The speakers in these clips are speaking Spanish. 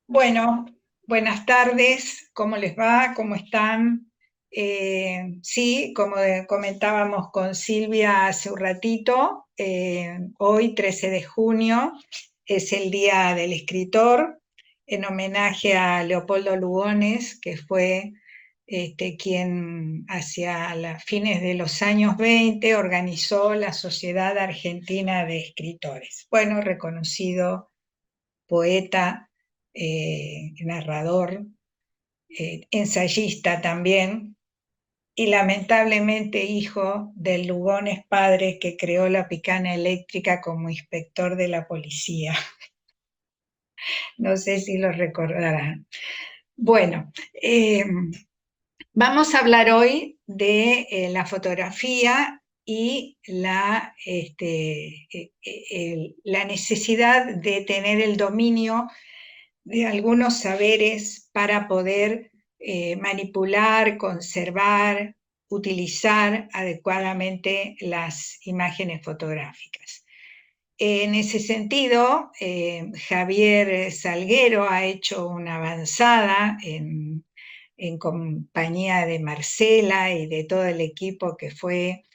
Bueno, buenas tardes, ¿cómo les va? ¿Cómo están? Sí, como comentábamos con Silvia hace un ratito, hoy 13 de junio es el Día del Escritor, en homenaje a Leopoldo Lugones, que fue quien hacia las fines de los años 20 organizó la Sociedad Argentina de Escritores. Bueno, reconocido poeta, narrador, ensayista también, y lamentablemente hijo del Lugones padre que creó la picana eléctrica como inspector de la policía. No sé si lo recordarán. Bueno, vamos a hablar hoy de la fotografía y la necesidad de tener el dominio de algunos saberes para poder manipular, conservar, utilizar adecuadamente las imágenes fotográficas. En ese sentido, Javier Salguero ha hecho una avanzada en compañía de Marcela y de todo el equipo que fue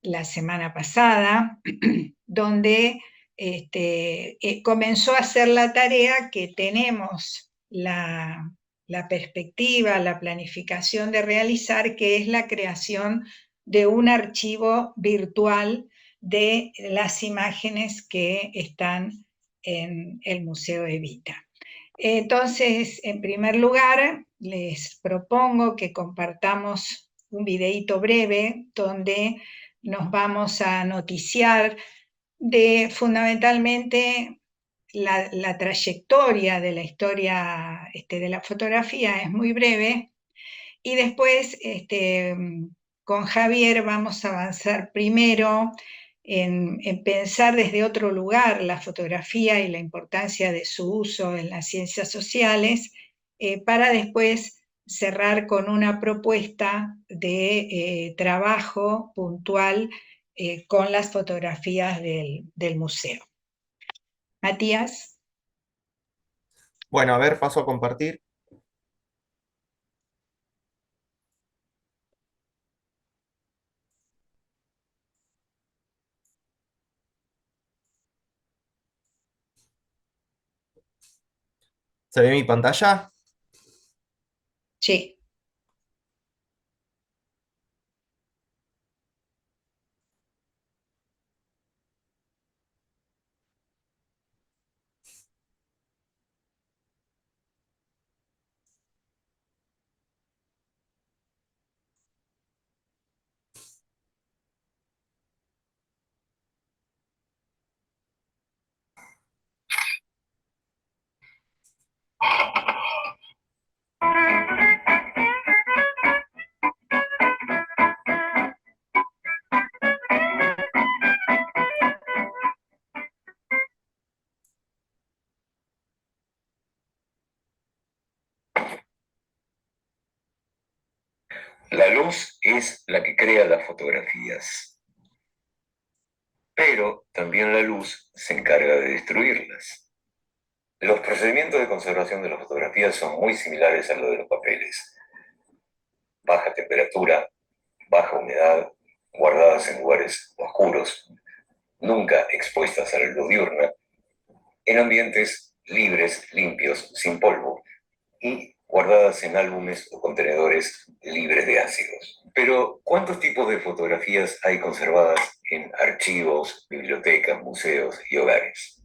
la semana pasada, donde comenzó a hacer la tarea que tenemos la perspectiva, la planificación de realizar, que es la creación de un archivo virtual de las imágenes que están en el Museo Evita. Entonces, en primer lugar, les propongo que compartamos un videíto breve donde nos vamos a noticiar de fundamentalmente la trayectoria de la historia de la fotografía. Es muy breve, y después con Javier vamos a avanzar primero en pensar desde otro lugar la fotografía y la importancia de su uso en las ciencias sociales, para después cerrar con una propuesta de trabajo puntual con las fotografías del museo. Matías. Bueno, a ver, paso a compartir. ¿Se ve mi pantalla? Sí. La luz es la que crea las fotografías, pero también la luz se encarga de destruirlas. Los procedimientos de conservación de las fotografías son muy similares a los de los papeles. Baja temperatura, baja humedad, guardadas en lugares oscuros, nunca expuestas a la luz diurna, en ambientes libres, limpios, sin polvo, y guardadas en álbumes o contenedores libres de ácidos. Pero, ¿cuántos tipos de fotografías hay conservadas en archivos, bibliotecas, museos y hogares?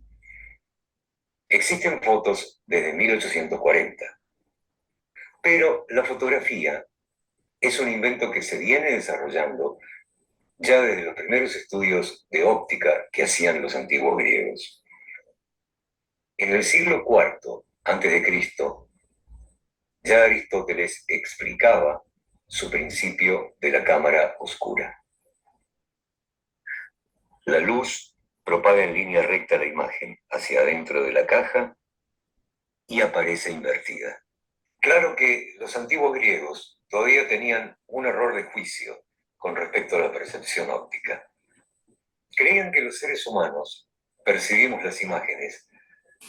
Existen fotos desde 1840, pero la fotografía es un invento que se viene desarrollando ya desde los primeros estudios de óptica que hacían los antiguos griegos. En el siglo IV a.C., ya Aristóteles explicaba su principio de la cámara oscura. La luz propaga en línea recta la imagen hacia adentro de la caja y aparece invertida. Claro que los antiguos griegos todavía tenían un error de juicio con respecto a la percepción óptica. Creían que los seres humanos percibimos las imágenes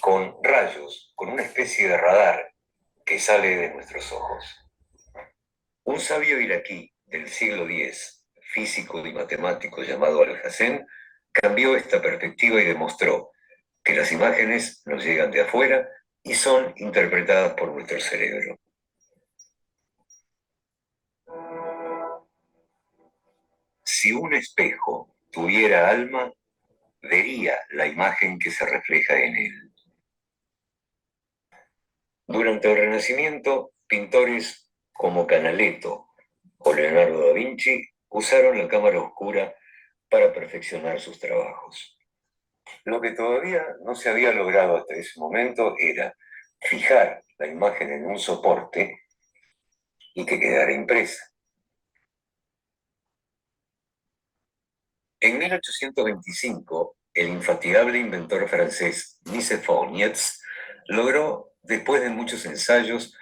con rayos, con una especie de radar que sale de nuestros ojos. Un sabio iraquí del siglo X, físico y matemático llamado Alhazen, cambió esta perspectiva y demostró que las imágenes nos llegan de afuera y son interpretadas por nuestro cerebro. Si un espejo tuviera alma, vería la imagen que se refleja en él. Durante el Renacimiento, pintores como Canaletto o Leonardo da Vinci usaron la cámara oscura para perfeccionar sus trabajos. Lo que todavía no se había logrado hasta ese momento era fijar la imagen en un soporte y que quedara impresa. En 1825, el infatigable inventor francés Nicéphore Niepce logró, después de muchos ensayos,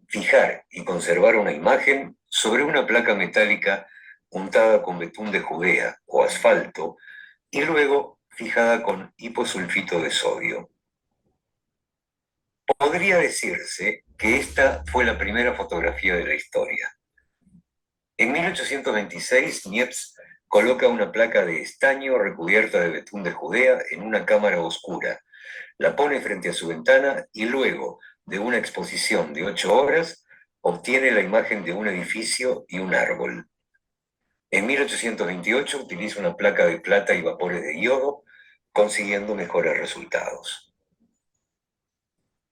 fijar y conservar una imagen sobre una placa metálica untada con betún de Judea o asfalto y luego fijada con hiposulfito de sodio. Podría decirse que esta fue la primera fotografía de la historia. En 1826, Niepce coloca una placa de estaño recubierta de betún de Judea en una cámara oscura, la pone frente a su ventana y luego, de una exposición de 8 horas, obtiene la imagen de un edificio y un árbol. En 1828 utiliza una placa de plata y vapores de yodo, consiguiendo mejores resultados.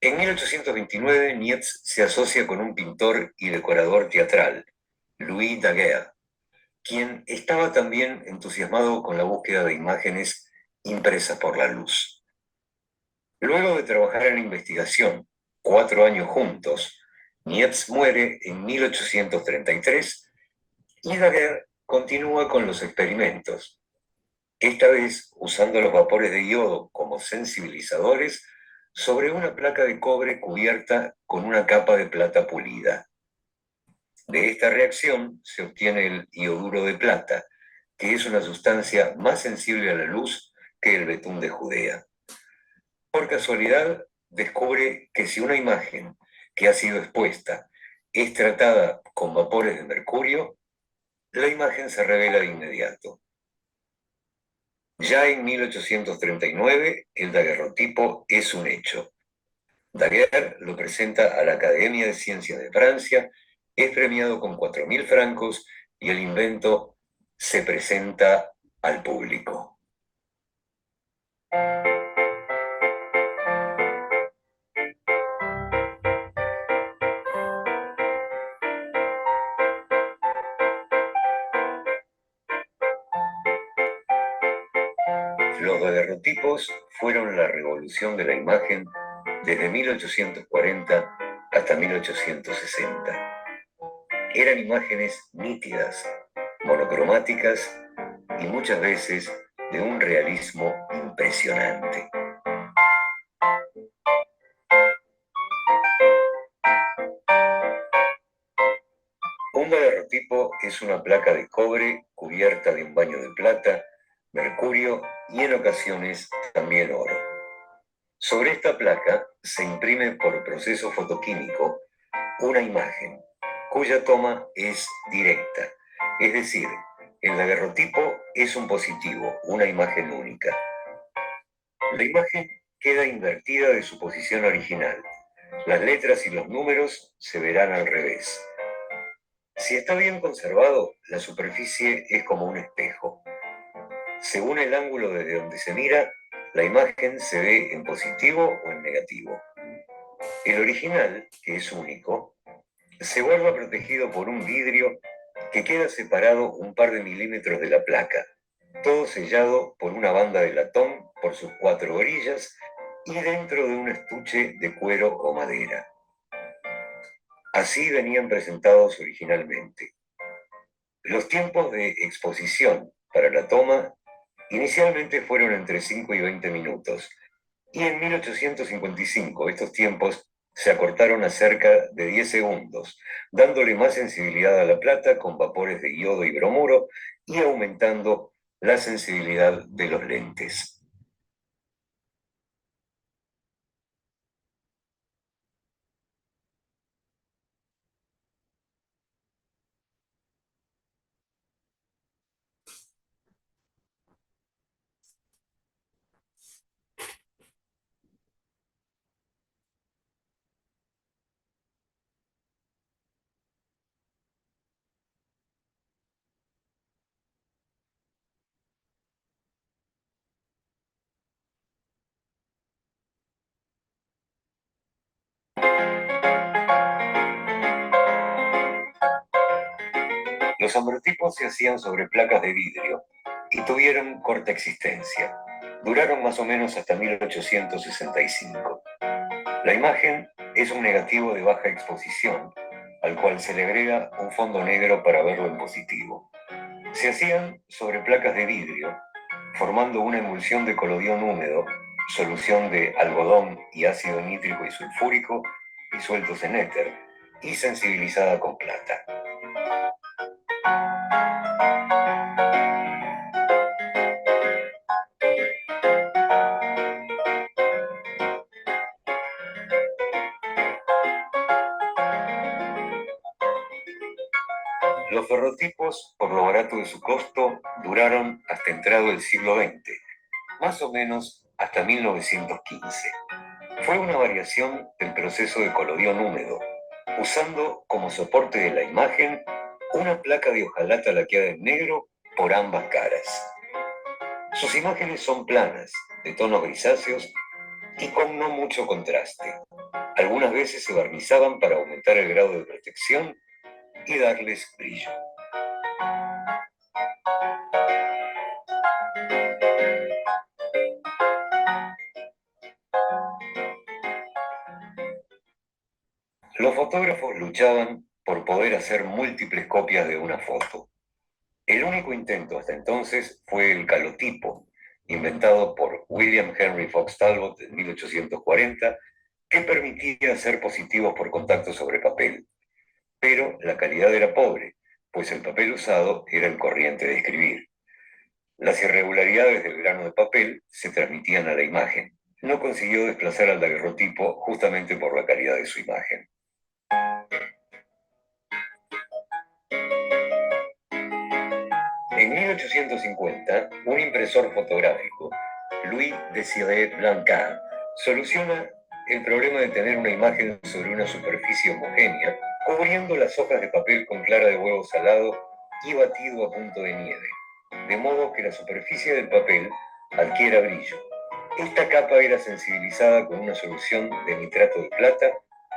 En 1829, Niepce se asocia con un pintor y decorador teatral, Louis Daguerre, quien estaba también entusiasmado con la búsqueda de imágenes impresas por la luz. Luego de trabajar en la investigación 4 años juntos, Niepce muere en 1833 y Daguerre continúa con los experimentos, esta vez usando los vapores de yodo como sensibilizadores sobre una placa de cobre cubierta con una capa de plata pulida. De esta reacción se obtiene el ioduro de plata, que es una sustancia más sensible a la luz que el betún de Judea. Por casualidad, descubre que si una imagen que ha sido expuesta es tratada con vapores de mercurio, la imagen se revela de inmediato. Ya en 1839, el daguerrotipo es un hecho. Daguerre lo presenta a la Academia de Ciencias de Francia, es premiado con 4.000 francos y el invento se presenta al público. Los daguerrotipos fueron la revolución de la imagen desde 1840 hasta 1860. Eran imágenes nítidas, monocromáticas y muchas veces de un realismo impresionante. Un daguerrotipo es una placa de cobre cubierta de un baño de plata, mercurio y en ocasiones también oro. Sobre esta placa se imprime por proceso fotoquímico una imagen cuya toma es directa, es decir, el daguerrotipo es un positivo, una imagen única. La imagen queda invertida de su posición original. Las letras y los números se verán al revés. Si está bien conservado, la superficie es como un espejo. Según el ángulo desde donde se mira, la imagen se ve en positivo o en negativo. El original, que es único, se guarda protegido por un vidrio que queda separado un par de milímetros de la placa, todo sellado por una banda de latón por sus 4 orillas y dentro de un estuche de cuero o madera. Así venían presentados originalmente. Los tiempos de exposición para la toma inicialmente fueron entre 5 y 20 minutos, y en 1855 estos tiempos se acortaron a cerca de 10 segundos, dándole más sensibilidad a la plata con vapores de yodo y bromuro y aumentando la sensibilidad de los lentes. Los ambrotipos se hacían sobre placas de vidrio y tuvieron corta existencia. Duraron más o menos hasta 1865. La imagen es un negativo de baja exposición, al cual se le agrega un fondo negro para verlo en positivo. Se hacían sobre placas de vidrio, formando una emulsión de colodión húmedo, solución de algodón y ácido nítrico y sulfúrico, disueltos en éter, y sensibilizada con plata. Los ferrotipos, por lo barato de su costo, duraron hasta entrado el siglo XX, más o menos hasta 1915. Fue una variación del proceso de colodión húmedo, usando como soporte de la imagen una placa de hojalata laqueada en negro por ambas caras. Sus imágenes son planas, de tonos grisáceos y con no mucho contraste. Algunas veces se barnizaban para aumentar el grado de protección y darles brillo. Los fotógrafos luchaban por poder hacer múltiples copias de una foto. El único intento hasta entonces fue el calotipo, inventado por William Henry Fox Talbot en 1840, que permitía hacer positivos por contacto sobre papel. Pero la calidad era pobre, pues el papel usado era el corriente de escribir. Las irregularidades del grano de papel se transmitían a la imagen. No consiguió desplazar al daguerrotipo justamente por la calidad de su imagen. En 1850, un impresor fotográfico, Louis Désiré Blancard, soluciona el problema de tener una imagen sobre una superficie homogénea, cubriendo las hojas de papel con clara de huevo salado y batido a punto de nieve, de modo que la superficie del papel adquiera brillo. Esta capa era sensibilizada con una solución de nitrato de plata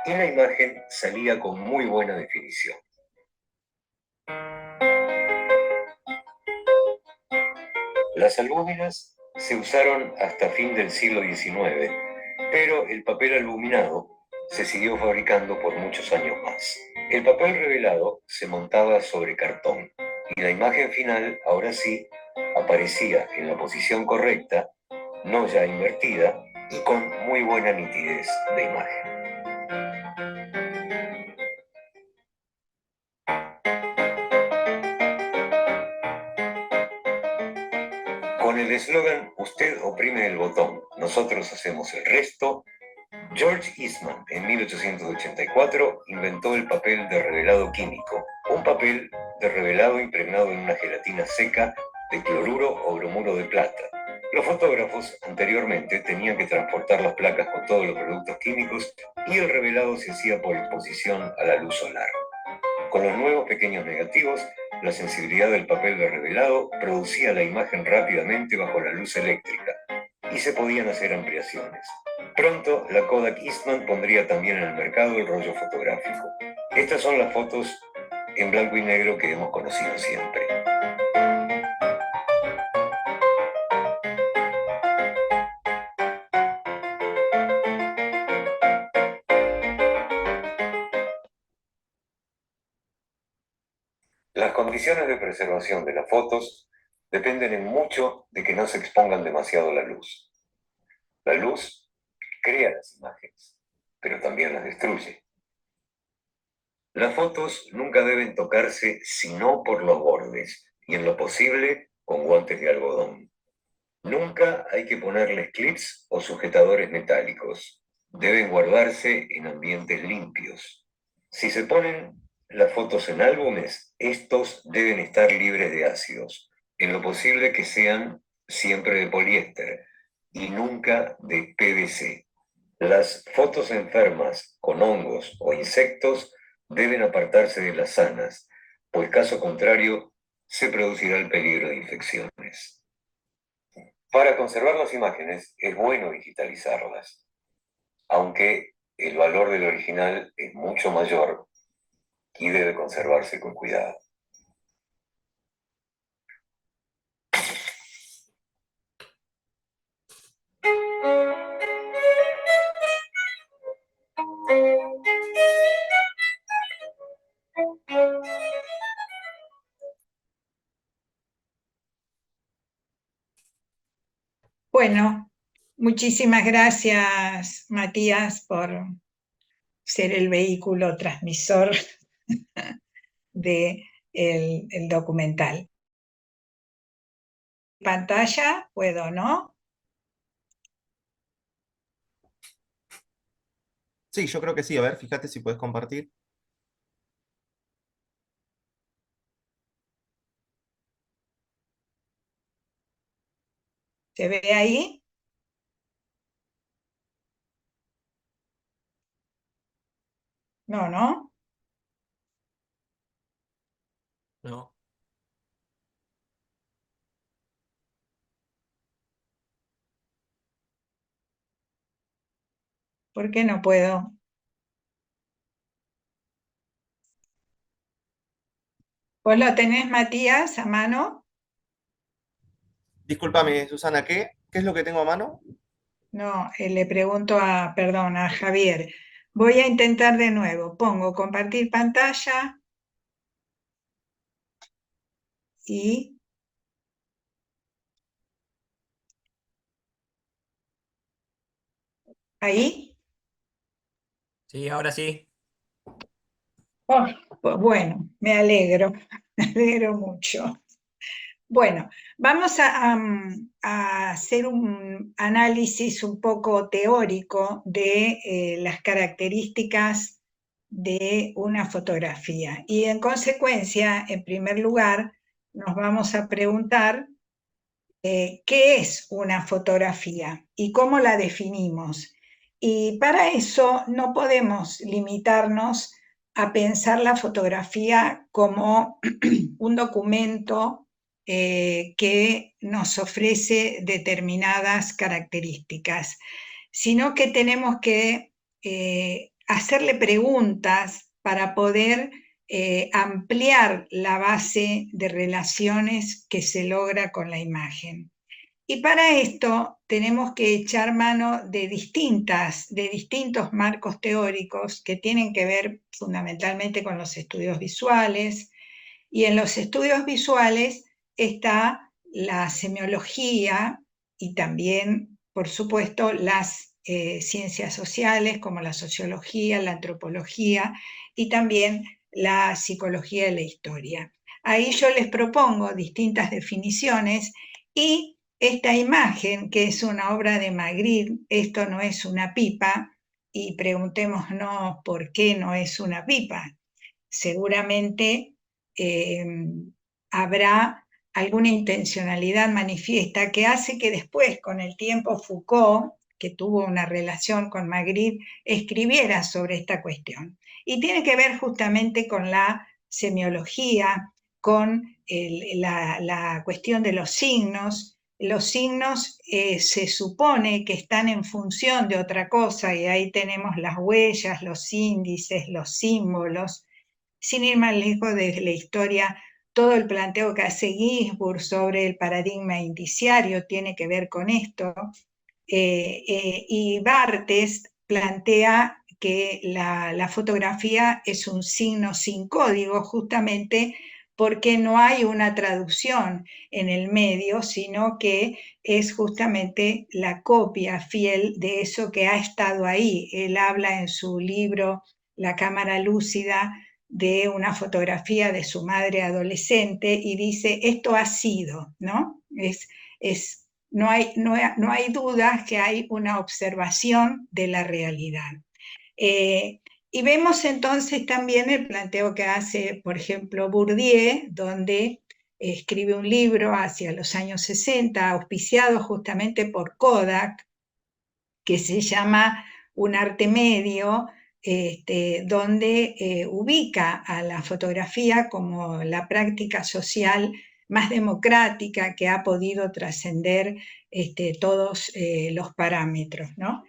y la imagen salía con muy buena definición. Las albúminas se usaron hasta fin del siglo XIX, pero el papel albuminado se siguió fabricando por muchos años más. El papel revelado se montaba sobre cartón y la imagen final, ahora sí, aparecía en la posición correcta, no ya invertida, y con muy buena nitidez de imagen. Con el eslogan "Usted oprime el botón, nosotros hacemos el resto", George Eastman, en 1884, inventó el papel de revelado químico, un papel de revelado impregnado en una gelatina seca de cloruro o bromuro de plata. Los fotógrafos anteriormente tenían que transportar las placas con todos los productos químicos y el revelado se hacía por exposición a la luz solar. Con los nuevos pequeños negativos, la sensibilidad del papel de revelado producía la imagen rápidamente bajo la luz eléctrica y se podían hacer ampliaciones. Pronto, la Kodak Eastman pondría también en el mercado el rollo fotográfico. Estas son las fotos en blanco y negro que hemos conocido siempre. Las condiciones de preservación de las fotos dependen en mucho de que no se expongan demasiado a la luz. La luz crea las imágenes, pero también las destruye. Las fotos nunca deben tocarse sino por los bordes y en lo posible con guantes de algodón. Nunca hay que ponerles clips o sujetadores metálicos. Deben guardarse en ambientes limpios. Si se ponen las fotos en álbumes, estos deben estar libres de ácidos, en lo posible que sean siempre de poliéster y nunca de PVC. Las fotos enfermas con hongos o insectos deben apartarse de las sanas, pues caso contrario se producirá el peligro de infecciones. Para conservar las imágenes es bueno digitalizarlas, aunque el valor del original es mucho mayor y debe conservarse con cuidado. Bueno, muchísimas gracias, Matías, por ser el vehículo transmisor de el documental. Pantalla, puedo, ¿no? Sí, yo creo que sí. A ver, fíjate si puedes compartir. ¿Se ve ahí? No, ¿no? No. ¿Por qué no puedo? ¿Vos lo tenés, Matías, a mano? Discúlpame, Susana, ¿qué es lo que tengo a mano? No, le pregunto perdón, a Javier. Voy a intentar de nuevo. Pongo compartir pantalla y ahí. Sí, ahora sí. Oh, pues bueno, me alegro, me alegro mucho. Bueno, vamos a hacer un análisis un poco teórico de las características de una fotografía. Y en consecuencia, en primer lugar, nos vamos a preguntar qué es una fotografía y cómo la definimos. Y para eso no podemos limitarnos a pensar la fotografía como un documento que nos ofrece determinadas características, sino que tenemos que hacerle preguntas para poder ampliar la base de relaciones que se logra con la imagen. Y para esto tenemos que echar mano de distintos marcos teóricos que tienen que ver fundamentalmente con los estudios visuales. Y en los estudios visuales está la semiología y también, por supuesto, las ciencias sociales como la sociología, la antropología y también la psicología y la historia. Ahí yo les propongo distintas definiciones y esta imagen, que es una obra de Magritte, esto no es una pipa, y preguntémonos por qué no es una pipa. Seguramente eh, habrá alguna intencionalidad manifiesta que hace que después, con el tiempo, Foucault, que tuvo una relación con Magritte, escribiera sobre esta cuestión. Y tiene que ver justamente con la semiología, con la cuestión de los signos. Los signos se supone que están en función de otra cosa, y ahí tenemos las huellas, los índices, los símbolos. Sin ir más lejos de la historia, todo el planteo que hace Ginsburg sobre el paradigma indiciario tiene que ver con esto. Y Barthes plantea que la fotografía es un signo sin código, justamente porque no hay una traducción en el medio, sino que es justamente la copia fiel de eso que ha estado ahí. Él habla en su libro La cámara lúcida de una fotografía de su madre adolescente y dice, esto ha sido, ¿no? No hay dudas que hay una observación de la realidad. Y vemos entonces también el planteo que hace, por ejemplo, Bourdieu, donde escribe un libro hacia los años 60, auspiciado justamente por Kodak, que se llama Un arte medio, donde ubica a la fotografía como la práctica social más democrática que ha podido trascender todos los parámetros, ¿no?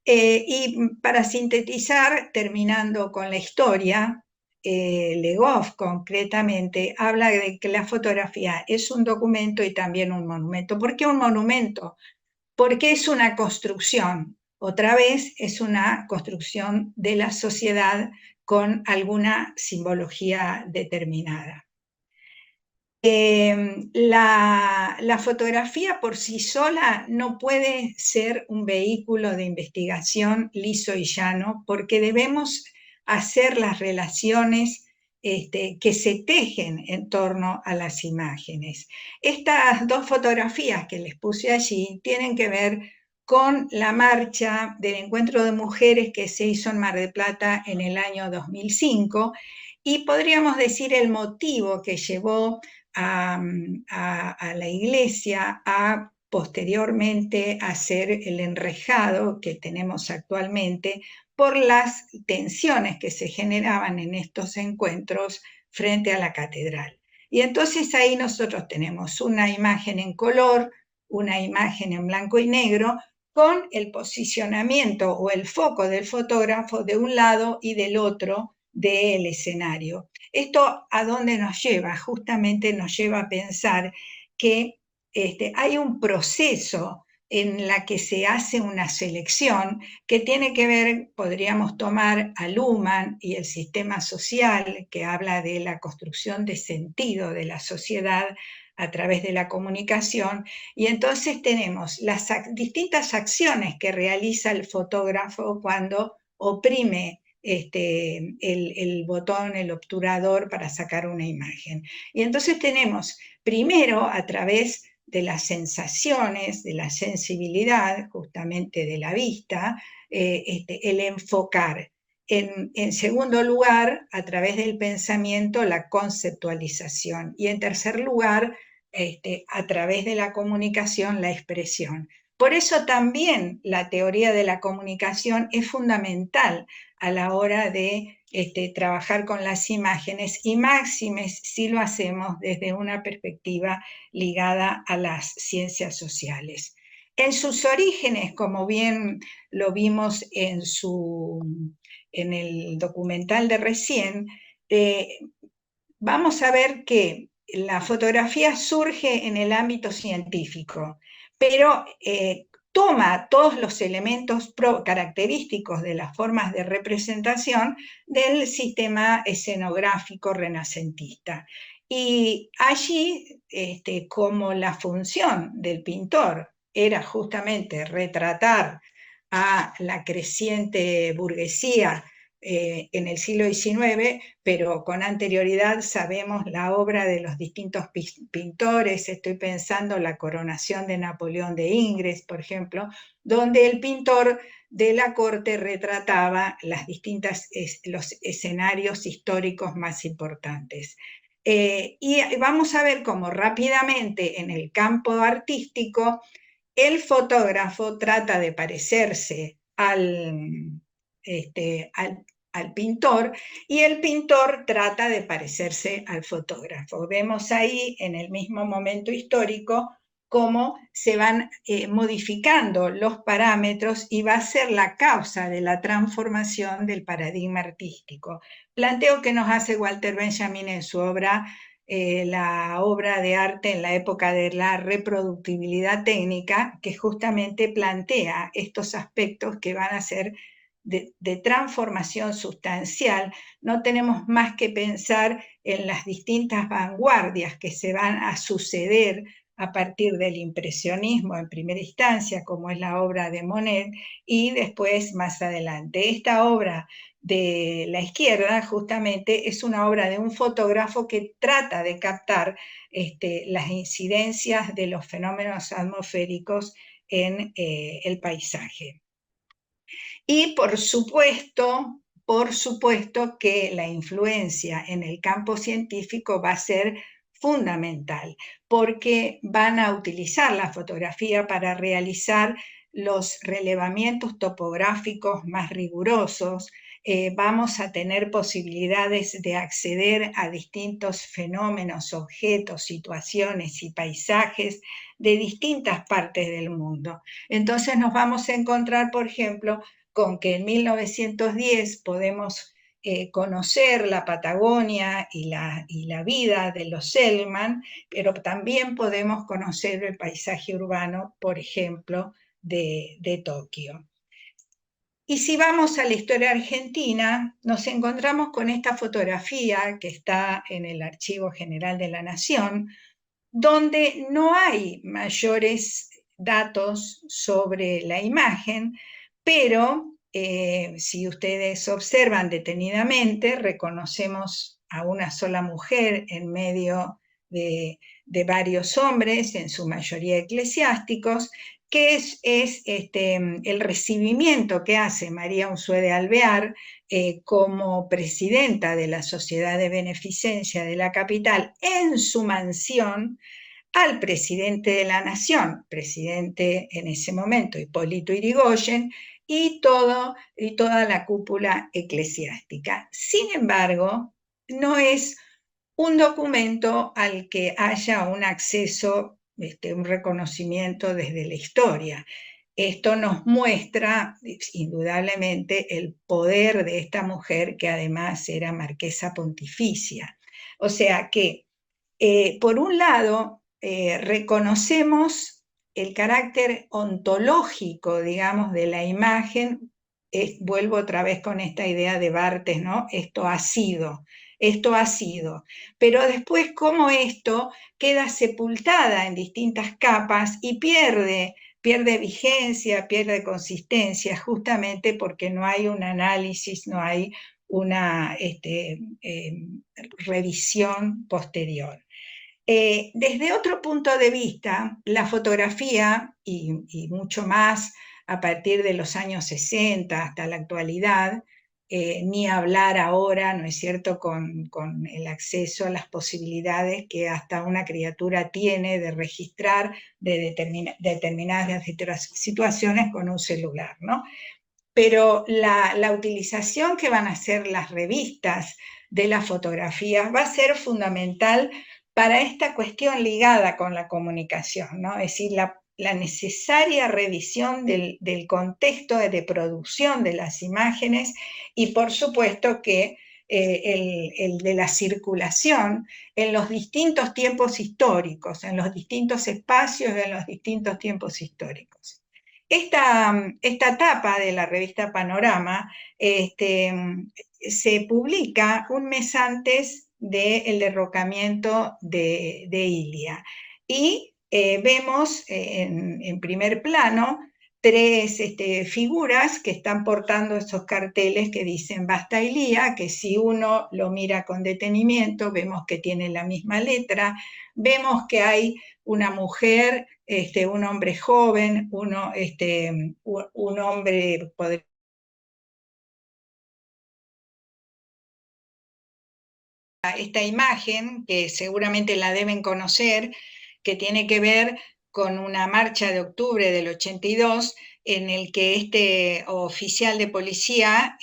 Y para sintetizar, terminando con la historia, Le Goff concretamente habla de que la fotografía es un documento y también un monumento. ¿Por qué un monumento? Porque es una construcción, otra vez es una construcción de la sociedad con alguna simbología determinada. La fotografía por sí sola no puede ser un vehículo de investigación liso y llano, porque debemos hacer las relaciones que se tejen en torno a las imágenes. Estas dos fotografías que les puse allí tienen que ver con la marcha del Encuentro de Mujeres que se hizo en Mar del Plata en el año 2005, y podríamos decir el motivo que llevó a la iglesia a posteriormente hacer el enrejado que tenemos actualmente por las tensiones que se generaban en estos encuentros frente a la catedral. Y entonces ahí nosotros tenemos una imagen en color, una imagen en blanco y negro, con el posicionamiento o el foco del fotógrafo de un lado y del otro del escenario. ¿Esto a dónde nos lleva? Justamente nos lleva a pensar que hay un proceso en la que se hace una selección que tiene que ver, podríamos tomar a Luhmann y el sistema social, que habla de la construcción de sentido de la sociedad a través de la comunicación, y entonces tenemos las distintas acciones que realiza el fotógrafo cuando oprime el botón, el obturador para sacar una imagen. Y entonces tenemos primero a través de las sensaciones, de la sensibilidad, justamente de la vista, el enfocar. En segundo lugar, a través del pensamiento, la conceptualización. Y en tercer lugar, a través de la comunicación, la expresión. Por eso también la teoría de la comunicación es fundamental a la hora de trabajar con las imágenes, y máximes si lo hacemos desde una perspectiva ligada a las ciencias sociales. En sus orígenes, como bien lo vimos en el documental de recién, vamos a ver que la fotografía surge en el ámbito científico, pero toma todos los elementos característicos de las formas de representación del sistema escenográfico renacentista. Y allí, como la función del pintor era justamente retratar a la creciente burguesía en el siglo XIX, pero con anterioridad sabemos la obra de los distintos pintores. Estoy pensando la coronación de Napoleón de Ingres, por ejemplo, donde el pintor de la corte retrataba los escenarios históricos más importantes. Y vamos a ver cómo rápidamente en el campo artístico el fotógrafo trata de parecerse al pintor, y el pintor trata de parecerse al fotógrafo. Vemos ahí en el mismo momento histórico cómo se van modificando los parámetros, y va a ser la causa de la transformación del paradigma artístico. Planteo que nos hace Walter Benjamin en su obra la obra de arte en la época de la reproductibilidad técnica, que justamente plantea estos aspectos que van a ser de transformación sustancial. No tenemos más que pensar en las distintas vanguardias que se van a suceder a partir del impresionismo en primera instancia, como es la obra de Monet, y después más adelante. Esta obra de la izquierda justamente es una obra de un fotógrafo que trata de captar las incidencias de los fenómenos atmosféricos en el paisaje. Y por supuesto que la influencia en el campo científico va a ser fundamental, porque van a utilizar la fotografía para realizar los relevamientos topográficos más rigurosos. Vamos a tener posibilidades de acceder a distintos fenómenos, objetos, situaciones y paisajes de distintas partes del mundo. Entonces nos vamos a encontrar, por ejemplo, con que en 1910 podemos conocer la Patagonia y la vida de los Selkman, pero también podemos conocer el paisaje urbano, por ejemplo, de Tokio. Y si vamos a la historia argentina, nos encontramos con esta fotografía que está en el Archivo General de la Nación, donde no hay mayores datos sobre la imagen, pero si ustedes observan detenidamente, reconocemos a una sola mujer en medio de varios hombres, en su mayoría eclesiásticos, que es el recibimiento que hace María Unzué de Alvear como presidenta de la Sociedad de Beneficencia de la capital en su mansión al presidente de la Nación, presidente en ese momento, Hipólito Yrigoyen, y toda la cúpula eclesiástica. Sin embargo, no es un documento al que haya un acceso, un reconocimiento desde la historia. Esto nos muestra indudablemente el poder de esta mujer que además era marquesa pontificia. O sea que, por un lado, reconocemos el carácter ontológico, digamos, de la imagen. Vuelvo otra vez con esta idea de Barthes, ¿no? Esto ha sido. Pero después cómo esto queda sepultada en distintas capas y pierde vigencia, pierde consistencia, justamente porque no hay un análisis, no hay una revisión posterior. Desde otro punto de vista, la fotografía, y mucho más a partir de los años 60 hasta la actualidad, ni hablar ahora, ¿no es cierto?, con el acceso a las posibilidades que hasta una criatura tiene de registrar determinadas situaciones con un celular, ¿no? Pero la utilización que van a hacer las revistas de las fotografías va a ser fundamental para esta cuestión ligada con la comunicación, ¿no? Es decir, la necesaria revisión del contexto de producción de las imágenes y por supuesto que el de la circulación en los distintos tiempos históricos, en los distintos espacios y en los distintos tiempos históricos. Esta tapa de la revista Panorama se publica un mes antes del derrocamiento de Ilia. Y vemos en primer plano tres figuras que están portando esos carteles que dicen Basta Ilia, que si uno lo mira con detenimiento, vemos que tiene la misma letra, vemos que hay una mujer, un hombre joven, un hombre poderoso. Esta imagen, que seguramente la deben conocer, que tiene que ver con una marcha de octubre del 82, en el que este oficial de policía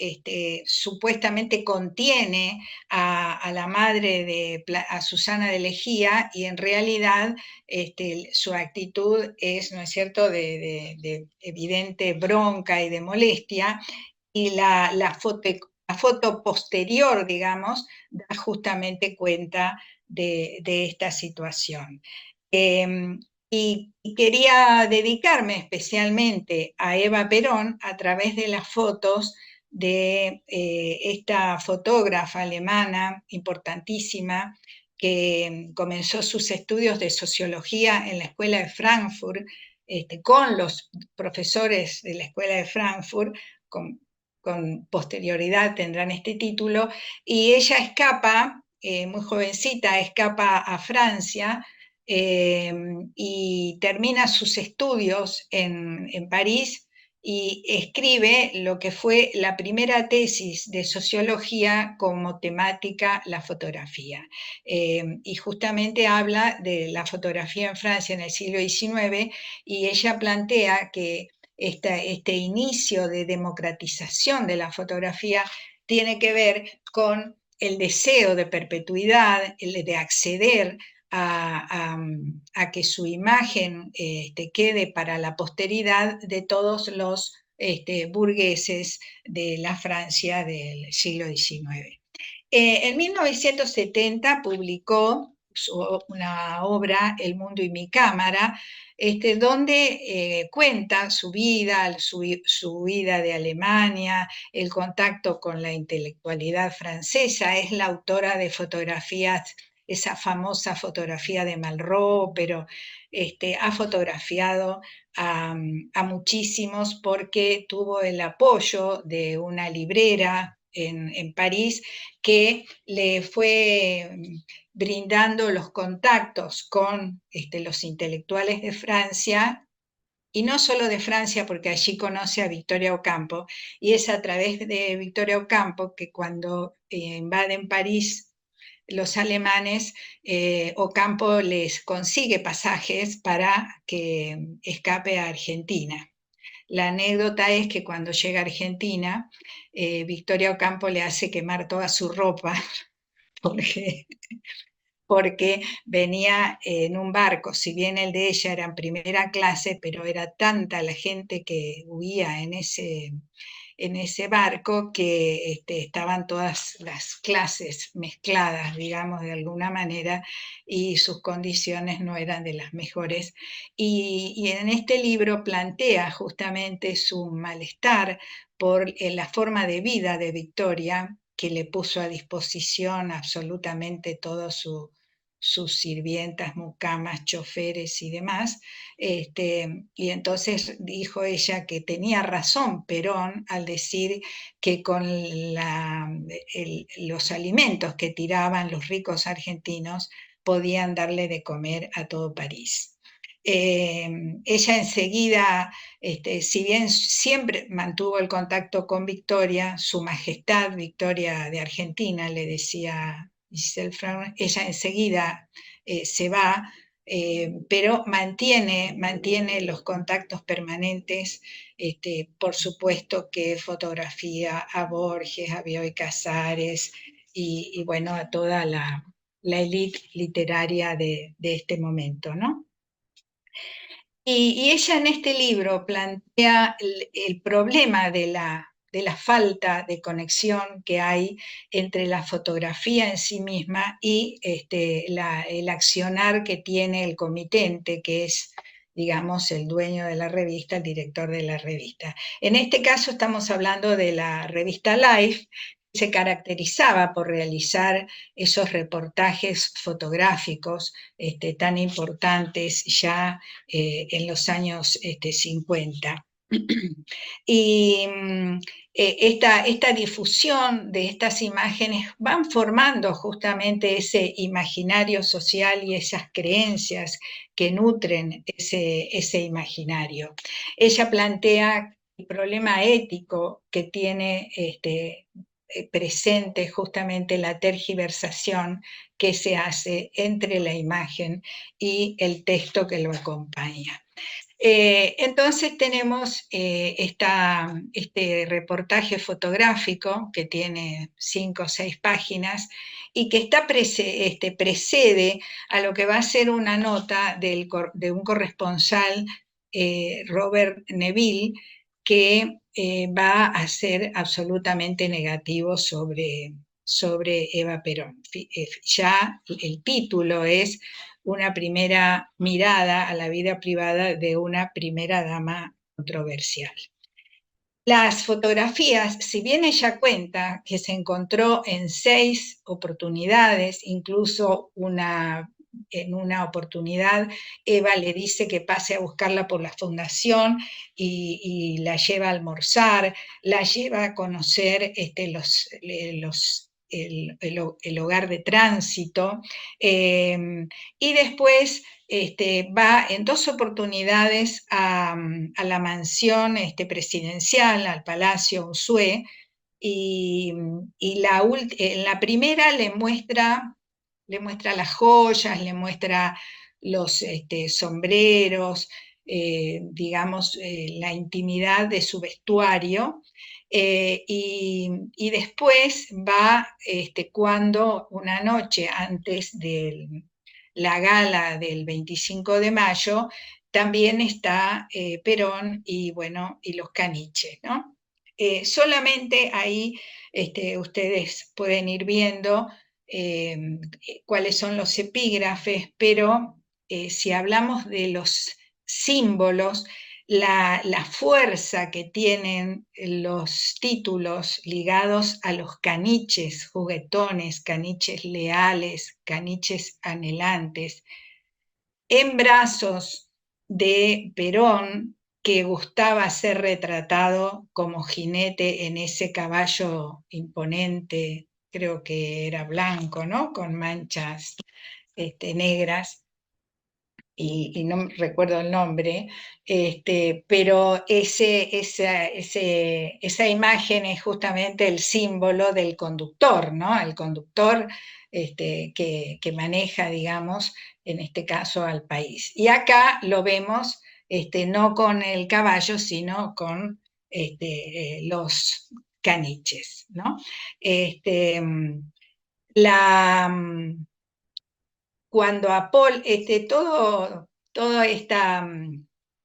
supuestamente contiene a la madre a Susana de Lejía, y en realidad su actitud es, ¿no es cierto?, de evidente bronca y de molestia, y la foto posterior, digamos, da justamente cuenta de esta situación. Y quería dedicarme especialmente a Eva Perón a través de las fotos de esta fotógrafa alemana importantísima que comenzó sus estudios de sociología en la Escuela de Frankfurt, con los profesores de la Escuela de Frankfurt, con posterioridad tendrán este título, y ella escapa, muy jovencita, escapa a Francia, y termina sus estudios en París y escribe lo que fue la primera tesis de sociología como temática la fotografía. Y justamente habla de la fotografía en Francia en el siglo XIX, y ella plantea que este inicio de democratización de la fotografía tiene que ver con el deseo de perpetuidad, el de acceder a que su imagen quede para la posteridad de todos los burgueses de la Francia del siglo XIX. En 1970 publicó una obra, El mundo y mi cámara, donde cuenta su vida, su vida de Alemania, el contacto con la intelectualidad francesa. Es la autora de fotografías, esa famosa fotografía de Malraux, pero ha fotografiado a muchísimos porque tuvo el apoyo de una librera en París que le fue brindando los contactos con los intelectuales de Francia, y no solo de Francia, porque allí conoce a Victoria Ocampo, y es a través de Victoria Ocampo que cuando invaden París los alemanes, Ocampo les consigue pasajes para que escape a Argentina. La anécdota es que cuando llega a Argentina, Victoria Ocampo le hace quemar toda su ropa porque venía en un barco, si bien el de ella era en primera clase, pero era tanta la gente que huía en ese barco que estaban todas las clases mezcladas, digamos, de alguna manera, y sus condiciones no eran de las mejores. Y en este libro plantea justamente su malestar por la forma de vida de Victoria, que le puso a disposición absolutamente todo sus sirvientas, mucamas, choferes y demás. Y entonces dijo ella que tenía razón Perón al decir que con los alimentos que tiraban los ricos argentinos podían darle de comer a todo París. Ella enseguida, si bien siempre mantuvo el contacto con Victoria, su majestad Victoria de Argentina, le decía Giselle Fraun, ella enseguida se va, pero mantiene los contactos permanentes. Por supuesto que fotografía a Borges, a Bioy Casares y bueno, a toda la élite literaria de este momento, ¿no? Y ella en este libro plantea el problema de la falta de conexión que hay entre la fotografía en sí misma y el accionar que tiene el comitente, que es, digamos, el dueño de la revista, el director de la revista. En este caso estamos hablando de la revista Life, que se caracterizaba por realizar esos reportajes fotográficos tan importantes ya en los años 50. Y esta difusión de estas imágenes van formando justamente ese imaginario social y esas creencias que nutren ese imaginario. Ella plantea el problema ético que tiene presente justamente la tergiversación que se hace entre la imagen y el texto que lo acompaña. Entonces tenemos este reportaje fotográfico que tiene 5 o 6 páginas y que precede a lo que va a ser una nota de un corresponsal, Robert Neville, que va a ser absolutamente negativo sobre Eva Perón. Ya el título es una primera mirada a la vida privada de una primera dama controversial. Las fotografías, si bien ella cuenta que se encontró en 6 oportunidades, incluso en una oportunidad Eva le dice que pase a buscarla por la fundación y la lleva a almorzar, la lleva a conocer el hogar de tránsito, y después va en 2 oportunidades a la mansión presidencial, al Palacio Unzué, y en la primera le muestra las joyas, le muestra los sombreros, digamos, la intimidad de su vestuario, y después va cuando una noche antes de la gala del 25 de mayo, también está Perón y, bueno, y los caniches, ¿no? Solamente ahí ustedes pueden ir viendo cuáles son los epígrafes, pero si hablamos de los símbolos, la fuerza que tienen los títulos ligados a los caniches juguetones, caniches leales, caniches anhelantes, en brazos de Perón, que gustaba ser retratado como jinete en ese caballo imponente, creo que era blanco, ¿no? Con manchas negras, y no recuerdo el nombre, pero esa imagen es justamente el símbolo del conductor, ¿no? El conductor que maneja, digamos, en este caso al país. Y acá lo vemos no con el caballo, sino con los caniches, ¿no? La cuando a Paul, todas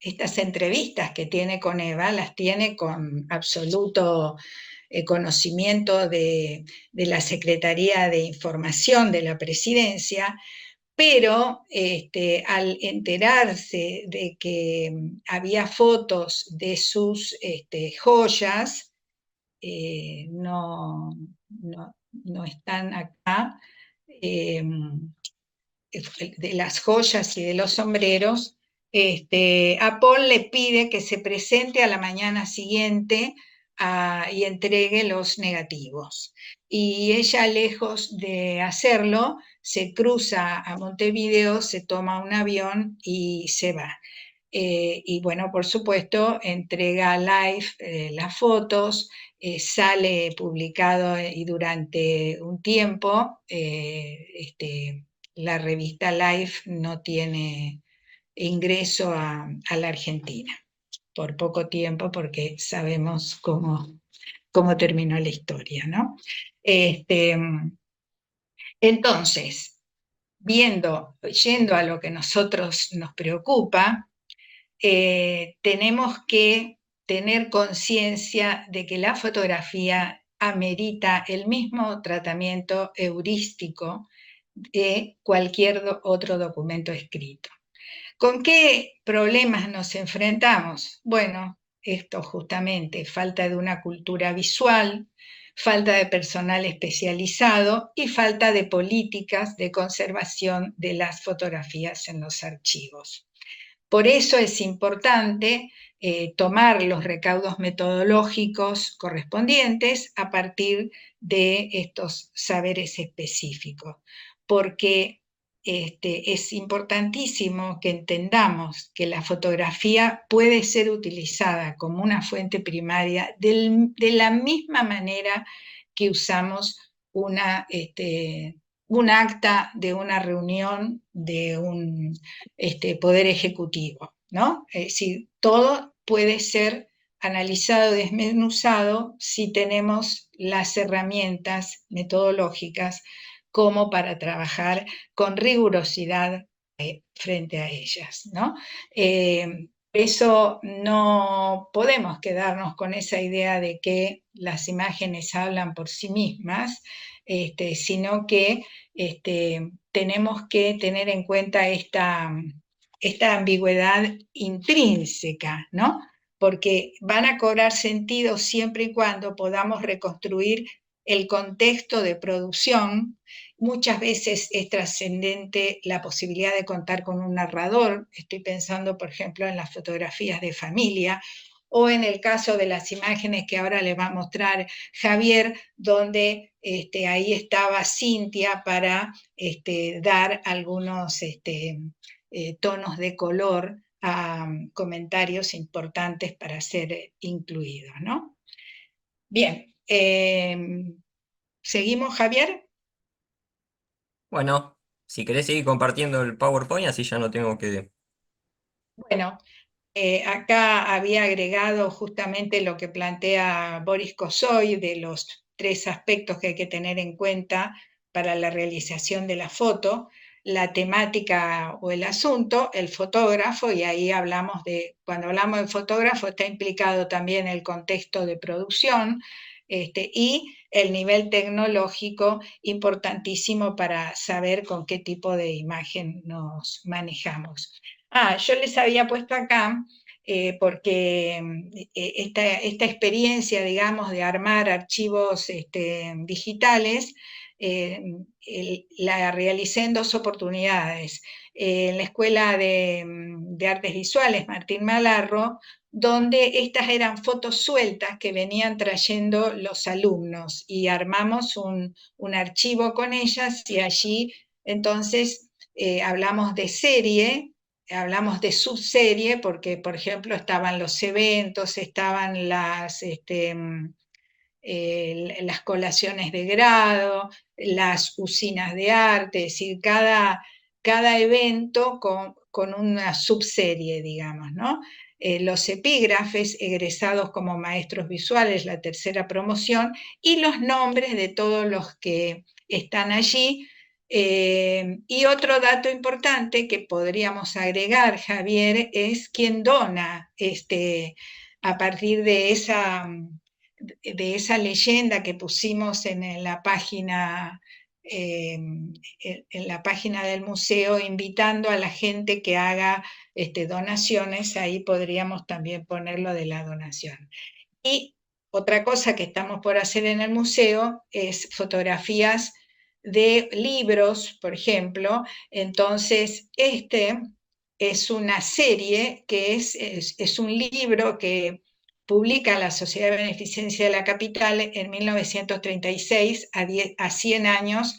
estas entrevistas que tiene con Eva, las tiene con absoluto conocimiento de la Secretaría de Información de la Presidencia, pero al enterarse de que había fotos de sus joyas, no están acá, de las joyas y de los sombreros, a Paul le pide que se presente a la mañana siguiente y entregue los negativos. Y ella, lejos de hacerlo, se cruza a Montevideo, se toma un avión y se va. Y bueno, por supuesto, entrega live las fotos, sale publicado y durante un tiempo la revista Life no tiene ingreso a la Argentina, por poco tiempo, porque sabemos cómo terminó la historia, ¿no? Entonces, yendo a lo que nosotros nos preocupa, tenemos que tener conciencia de que la fotografía amerita el mismo tratamiento heurístico de cualquier otro documento escrito. ¿Con qué problemas nos enfrentamos? Bueno, esto justamente, falta de una cultura visual, falta de personal especializado y falta de políticas de conservación de las fotografías en los archivos. Por eso es importante tomar los recaudos metodológicos correspondientes a partir de estos saberes específicos, porque es importantísimo que entendamos que la fotografía puede ser utilizada como una fuente primaria de la misma manera que usamos un acta de una reunión de un poder ejecutivo, ¿no? Es decir, todo puede ser analizado, desmenuzado, si tenemos las herramientas metodológicas como para trabajar con rigurosidad frente a ellas, ¿no? Eso no podemos quedarnos con esa idea de que las imágenes hablan por sí mismas, sino que tenemos que tener en cuenta esta ambigüedad intrínseca, ¿no? Porque van a cobrar sentido siempre y cuando podamos reconstruir el contexto de producción. Muchas veces es trascendente la posibilidad de contar con un narrador. Estoy pensando, por ejemplo, en las fotografías de familia, o en el caso de las imágenes que ahora les va a mostrar Javier, donde ahí estaba Cintia para dar algunos tonos de color a comentarios importantes para ser incluidos, ¿no? Bien, ¿seguimos, Javier? Bueno, si querés seguir compartiendo el PowerPoint, así ya no tengo que... Bueno, acá había agregado justamente lo que plantea Boris Kosoy de los 3 aspectos que hay que tener en cuenta para la realización de la foto: la temática o el asunto, el fotógrafo, y ahí hablamos cuando hablamos de fotógrafo está implicado también el contexto de producción, y el nivel tecnológico, importantísimo para saber con qué tipo de imagen nos manejamos. Yo les había puesto acá porque esta experiencia, digamos, de armar archivos digitales, la realicé en dos oportunidades. En la Escuela de Artes Visuales Martín Malarro, donde estas eran fotos sueltas que venían trayendo los alumnos y armamos un archivo con ellas y allí entonces hablamos de serie, hablamos de subserie, porque por ejemplo estaban los eventos, estaban las colaciones de grado, las usinas de arte, es decir, cada evento con una subserie, digamos, ¿no? Los epígrafes egresados como maestros visuales, la tercera promoción, y los nombres de todos los que están allí. Y otro dato importante que podríamos agregar, Javier, es quién dona a partir de esa leyenda que pusimos en la página del museo, invitando a la gente que haga donaciones. Ahí podríamos también ponerlo de la donación. Y otra cosa que estamos por hacer en el museo es fotografías de libros, por ejemplo. Entonces, es una serie que es un libro que publica la Sociedad de Beneficencia de la Capital en 1936, a 100 años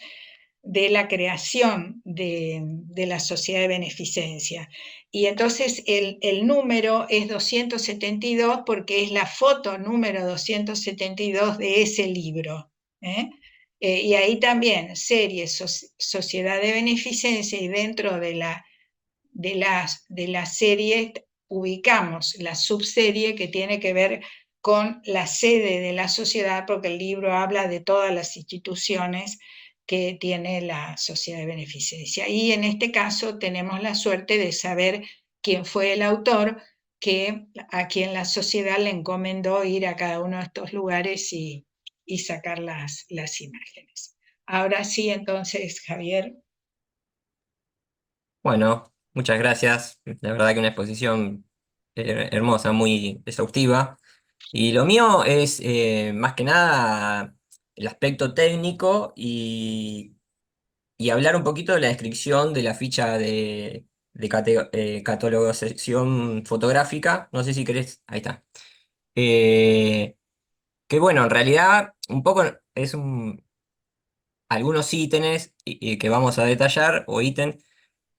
de la creación de la Sociedad de Beneficencia. Y entonces el número es 272 porque es la foto número 272 de ese libro. ¿eh? Y ahí también serie, Sociedad de Beneficencia, y dentro de la serie ubicamos la subserie que tiene que ver con la sede de la sociedad, porque el libro habla de todas las instituciones que tiene la sociedad de beneficencia. Y en este caso tenemos la suerte de saber quién fue el autor, a quien la sociedad le encomendó ir a cada uno de estos lugares y sacar las imágenes. Ahora sí, entonces, Javier. Bueno, muchas gracias. La verdad que una exposición hermosa, muy exhaustiva. Y lo mío es más que nada el aspecto técnico y hablar un poquito de la descripción de la ficha de catalogación fotográfica. No sé si querés, ahí está. Eh, que bueno, en realidad un poco es algunos ítems que vamos a detallar o ítems.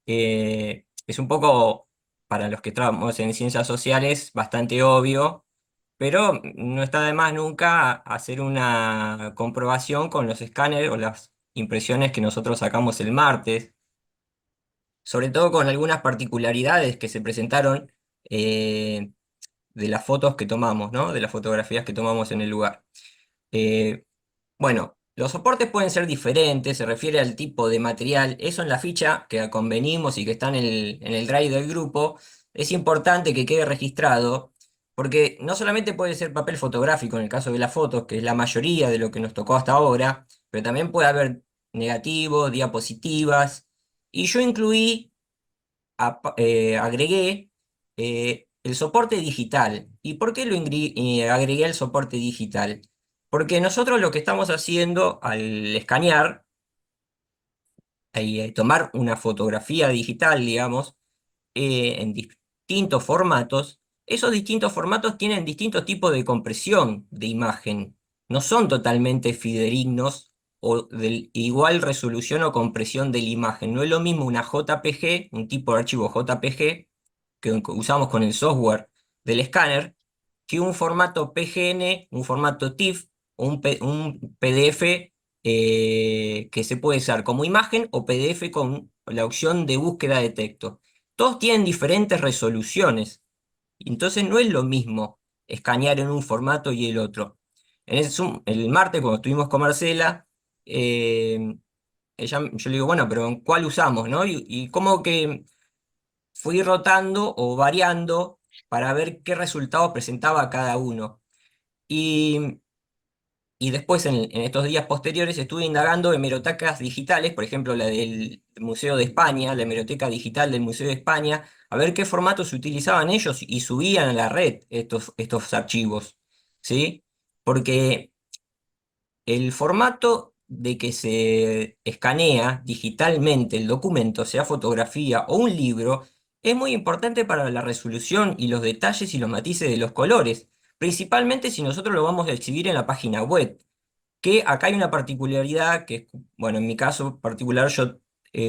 Es un poco, para los que trabajamos en ciencias sociales, bastante obvio, pero no está de más nunca hacer una comprobación con los escáneres o las impresiones que nosotros sacamos el martes, sobre todo con algunas particularidades que se presentaron eh, de las fotos que tomamos, ¿no? De las fotografías que tomamos en el lugar. Eh, bueno, los soportes pueden ser diferentes, se refiere al tipo de material. Eso en la ficha que convenimos y que está en el drive del grupo, es importante que quede registrado, porque no solamente puede ser papel fotográfico en el caso de las fotos, que es la mayoría de lo que nos tocó hasta ahora, pero también puede haber negativos, diapositivas, y yo agregué el soporte digital. ¿Y por qué agregué el soporte digital? Porque nosotros lo que estamos haciendo al escanear y tomar una fotografía digital, digamos, en distintos formatos, esos distintos formatos tienen distintos tipos de compresión de imagen. No son totalmente fidedignos o de igual resolución o compresión de la imagen. No es lo mismo una JPG, un tipo de archivo JPG, que usamos con el software del escáner, que un formato PGN, un formato TIFF o un PDF que se puede usar como imagen o PDF con la opción de búsqueda de texto. Todos tienen diferentes resoluciones, entonces no es lo mismo escanear en un formato y el otro. El martes, cuando estuvimos con Marcela, yo le digo, bueno, pero ¿cuál usamos, no? Y como que fui rotando o variando para ver qué resultados presentaba cada uno. Y Y después, en estos días posteriores, estuve indagando hemerotecas digitales, por ejemplo, la del Museo de España, la hemeroteca digital del Museo de España, a ver qué formatos utilizaban ellos y subían a la red estos archivos, ¿sí? Porque el formato de que se escanea digitalmente el documento, sea fotografía o un libro, es muy importante para la resolución y los detalles y los matices de los colores, principalmente si nosotros lo vamos a exhibir en la página web. Que acá hay una particularidad que, bueno, en mi caso particular yo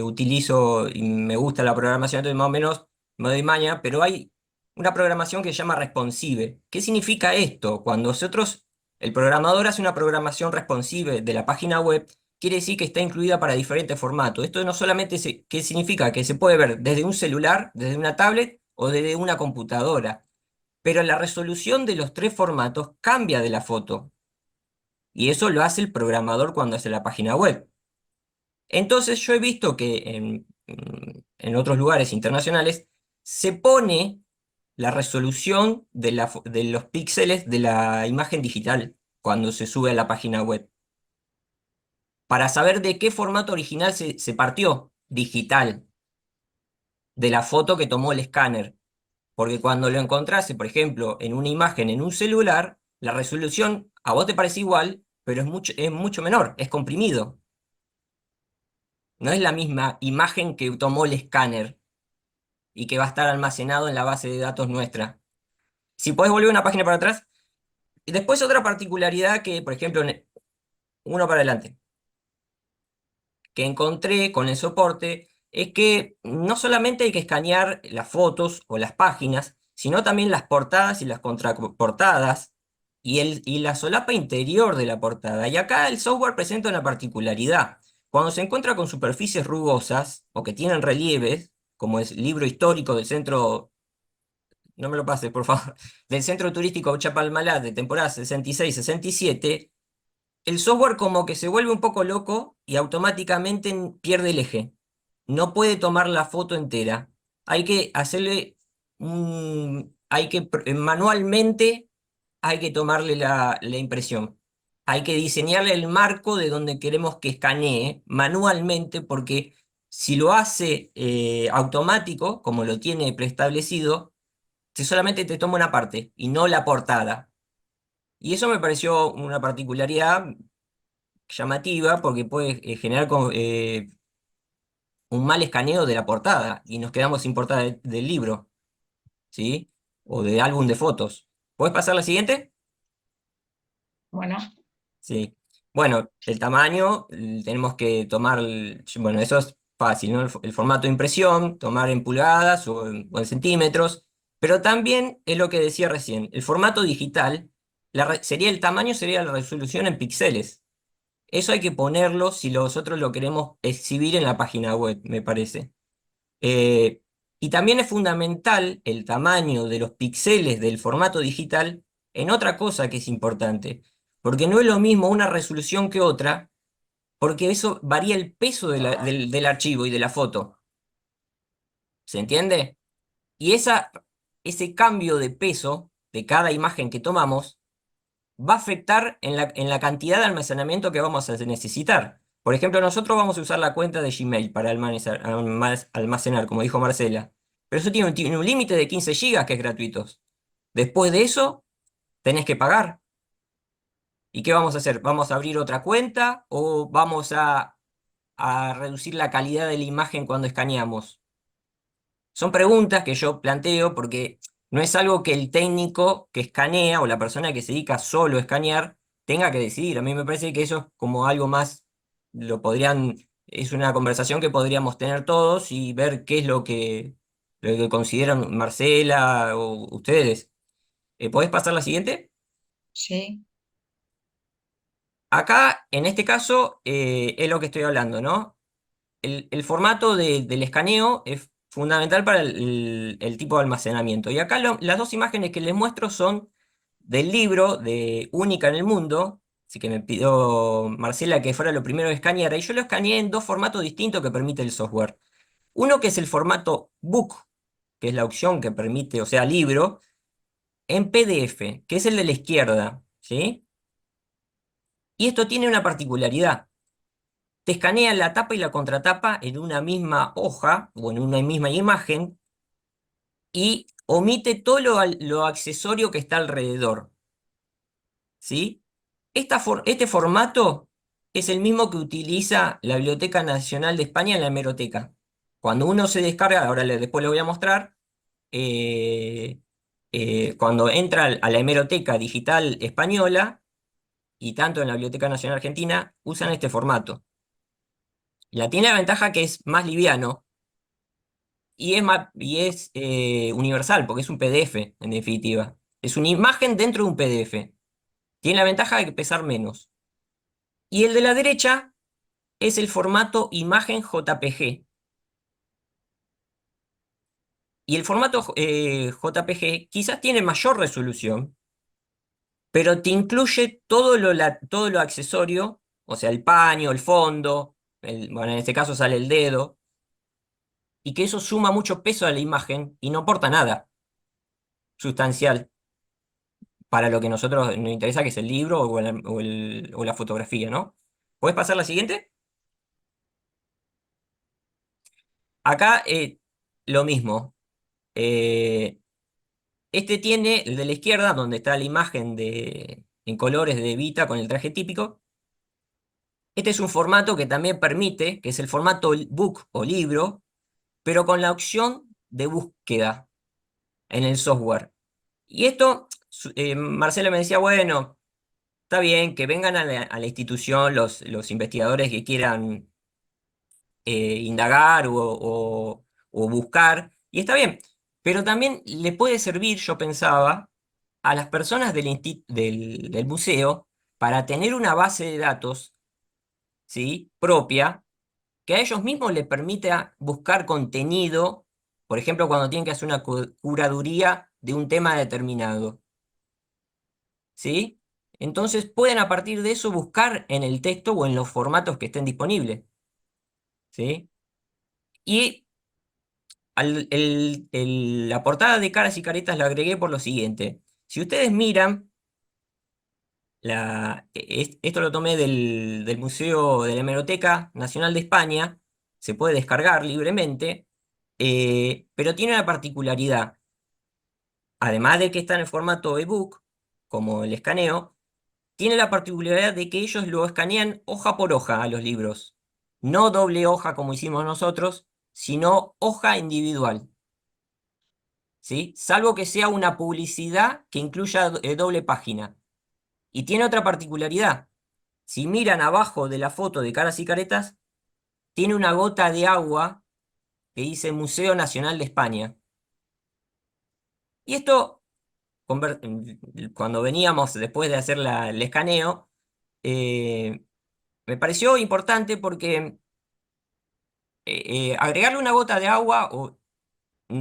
utilizo y me gusta la programación, entonces más o menos me doy maña, pero hay una programación que se llama responsive. ¿Qué significa esto? Cuando nosotros, el programador hace una programación responsive de la página web, quiere decir que está incluida para diferentes formatos. Esto no solamente ¿qué significa? Que se puede ver desde un celular, desde una tablet o desde una computadora, pero la resolución de los tres formatos cambia de la foto. Y eso lo hace el programador cuando hace la página web. Entonces yo he visto que en otros lugares internacionales se pone la resolución de los píxeles de la imagen digital cuando se sube a la página web, para saber de qué formato original se partió digital, de la foto que tomó el escáner. Porque cuando lo encontrase, por ejemplo, en una imagen en un celular, la resolución a vos te parece igual, pero es mucho menor, es comprimido. No es la misma imagen que tomó el escáner y que va a estar almacenado en la base de datos nuestra. Si podés volver una página para atrás. Y después otra particularidad que, por ejemplo, uno para adelante, que encontré con el soporte, es que no solamente hay que escanear las fotos o las páginas, sino también las portadas y las contraportadas y la solapa interior de la portada. Y acá el software presenta una particularidad. Cuando se encuentra con superficies rugosas o que tienen relieves, como es el libro histórico del centro, no me lo pases, por favor, del centro turístico Chapalmalá de temporada 66-67, el software como que se vuelve un poco loco y automáticamente pierde el eje. No puede tomar la foto entera. Hay que hacerle manualmente hay que tomarle la impresión. Hay que diseñarle el marco de donde queremos que escanee manualmente, porque si lo hace automático, como lo tiene preestablecido, si solamente te toma una parte y no la portada. Y eso me pareció una particularidad llamativa porque puede generar un mal escaneo de la portada y nos quedamos sin portada del libro, ¿sí? O de álbum de fotos. ¿Puedes pasar la siguiente? Bueno, Sí. Bueno, el tamaño, tenemos que tomar, bueno, eso es fácil, ¿no? El formato de impresión, tomar en pulgadas o en centímetros, pero también es lo que decía recién, el formato digital, sería el tamaño, sería la resolución en píxeles. Eso hay que ponerlo si nosotros lo queremos exhibir en la página web, me parece. Eh, y también es fundamental el tamaño de los píxeles del formato digital en otra cosa que es importante, porque no es lo mismo una resolución que otra, porque eso varía el peso del archivo y de la foto. ¿Se entiende? Y ese cambio de peso de cada imagen que tomamos va a afectar en la cantidad de almacenamiento que vamos a necesitar. Por ejemplo, nosotros vamos a usar la cuenta de Gmail para almacenar, como dijo Marcela. Pero eso tiene un límite de 15 gigas que es gratuito. Después de eso, tenés que pagar. ¿Y qué vamos a hacer? ¿Vamos a abrir otra cuenta o vamos a reducir la calidad de la imagen cuando escaneamos? Son preguntas que yo planteo porque no es algo que el técnico que escanea o la persona que se dedica solo a escanear tenga que decidir. A mí me parece que eso es como algo más, es una conversación que podríamos tener todos y ver qué es lo que consideran Marcela o ustedes. ¿Podés pasar la siguiente? sí, Acá, en este caso, es lo que estoy hablando, ¿no? El formato del escaneo es fundamental para el tipo de almacenamiento. Y acá las dos imágenes que les muestro son del libro de Única en el Mundo, así que me pidió Marcela que fuera lo primero que escaneara, y yo lo escaneé en dos formatos distintos que permite el software. Uno que es el formato book, que es la opción que permite, o sea, libro, en PDF, que es el de la izquierda, ¿sí? Y esto tiene una particularidad. Te escanea la tapa y la contratapa en una misma hoja o en una misma imagen y omite todo lo accesorio que está alrededor. ¿Sí? Este formato es el mismo que utiliza la Biblioteca Nacional de España en la hemeroteca. Cuando uno se descarga, ahora después le voy a mostrar, eh, cuando entra a la hemeroteca digital española y tanto en la Biblioteca Nacional Argentina, usan este formato. Tiene la ventaja que es más liviano y es universal, porque es un PDF, en definitiva. Es una imagen dentro de un PDF. Tiene la ventaja de pesar menos. Y el de la derecha es el formato imagen JPG. Y el formato JPG quizás tiene mayor resolución, pero te incluye todo lo accesorio, o sea, el paño, el fondo, bueno, en este caso sale el dedo, y que eso suma mucho peso a la imagen y no aporta nada sustancial para lo que a nosotros nos interesa, que es el libro o la fotografía, ¿no? ¿Puedes pasar la siguiente? Acá lo mismo. Eh, Este tiene el de la izquierda, donde está la imagen en colores de Evita con el traje típico. Este es un formato que también permite, que es el formato book o libro, pero con la opción de búsqueda en el software. Y esto, Marcela me decía, bueno, está bien que vengan a la institución los investigadores que quieran indagar o buscar, y está bien, pero también le puede servir, yo pensaba, a las personas del museo para tener una base de datos, ¿sí? Propia, que a ellos mismos les permita buscar contenido, por ejemplo, cuando tienen que hacer una curaduría de un tema determinado, ¿sí? Entonces pueden a partir de eso buscar en el texto o en los formatos que estén disponibles, ¿sí? Y la portada de Caras y Caretas la agregué por lo siguiente. Si ustedes miran, esto lo tomé del Museo de la Hemeroteca Nacional de España, se puede descargar libremente, pero tiene una particularidad. Además de que está en el formato ebook, como el escaneo, tiene la particularidad de que ellos lo escanean hoja por hoja a los libros. No doble hoja como hicimos nosotros, sino hoja individual. ¿Sí? Salvo que sea una publicidad que incluya doble página. Y tiene otra particularidad. Si miran abajo de la foto de Caras y Caretas, tiene una gota de agua que dice Museo Nacional de España. Y esto, cuando veníamos después de hacer el escaneo, eh, me pareció importante porque agregarle una gota de agua, o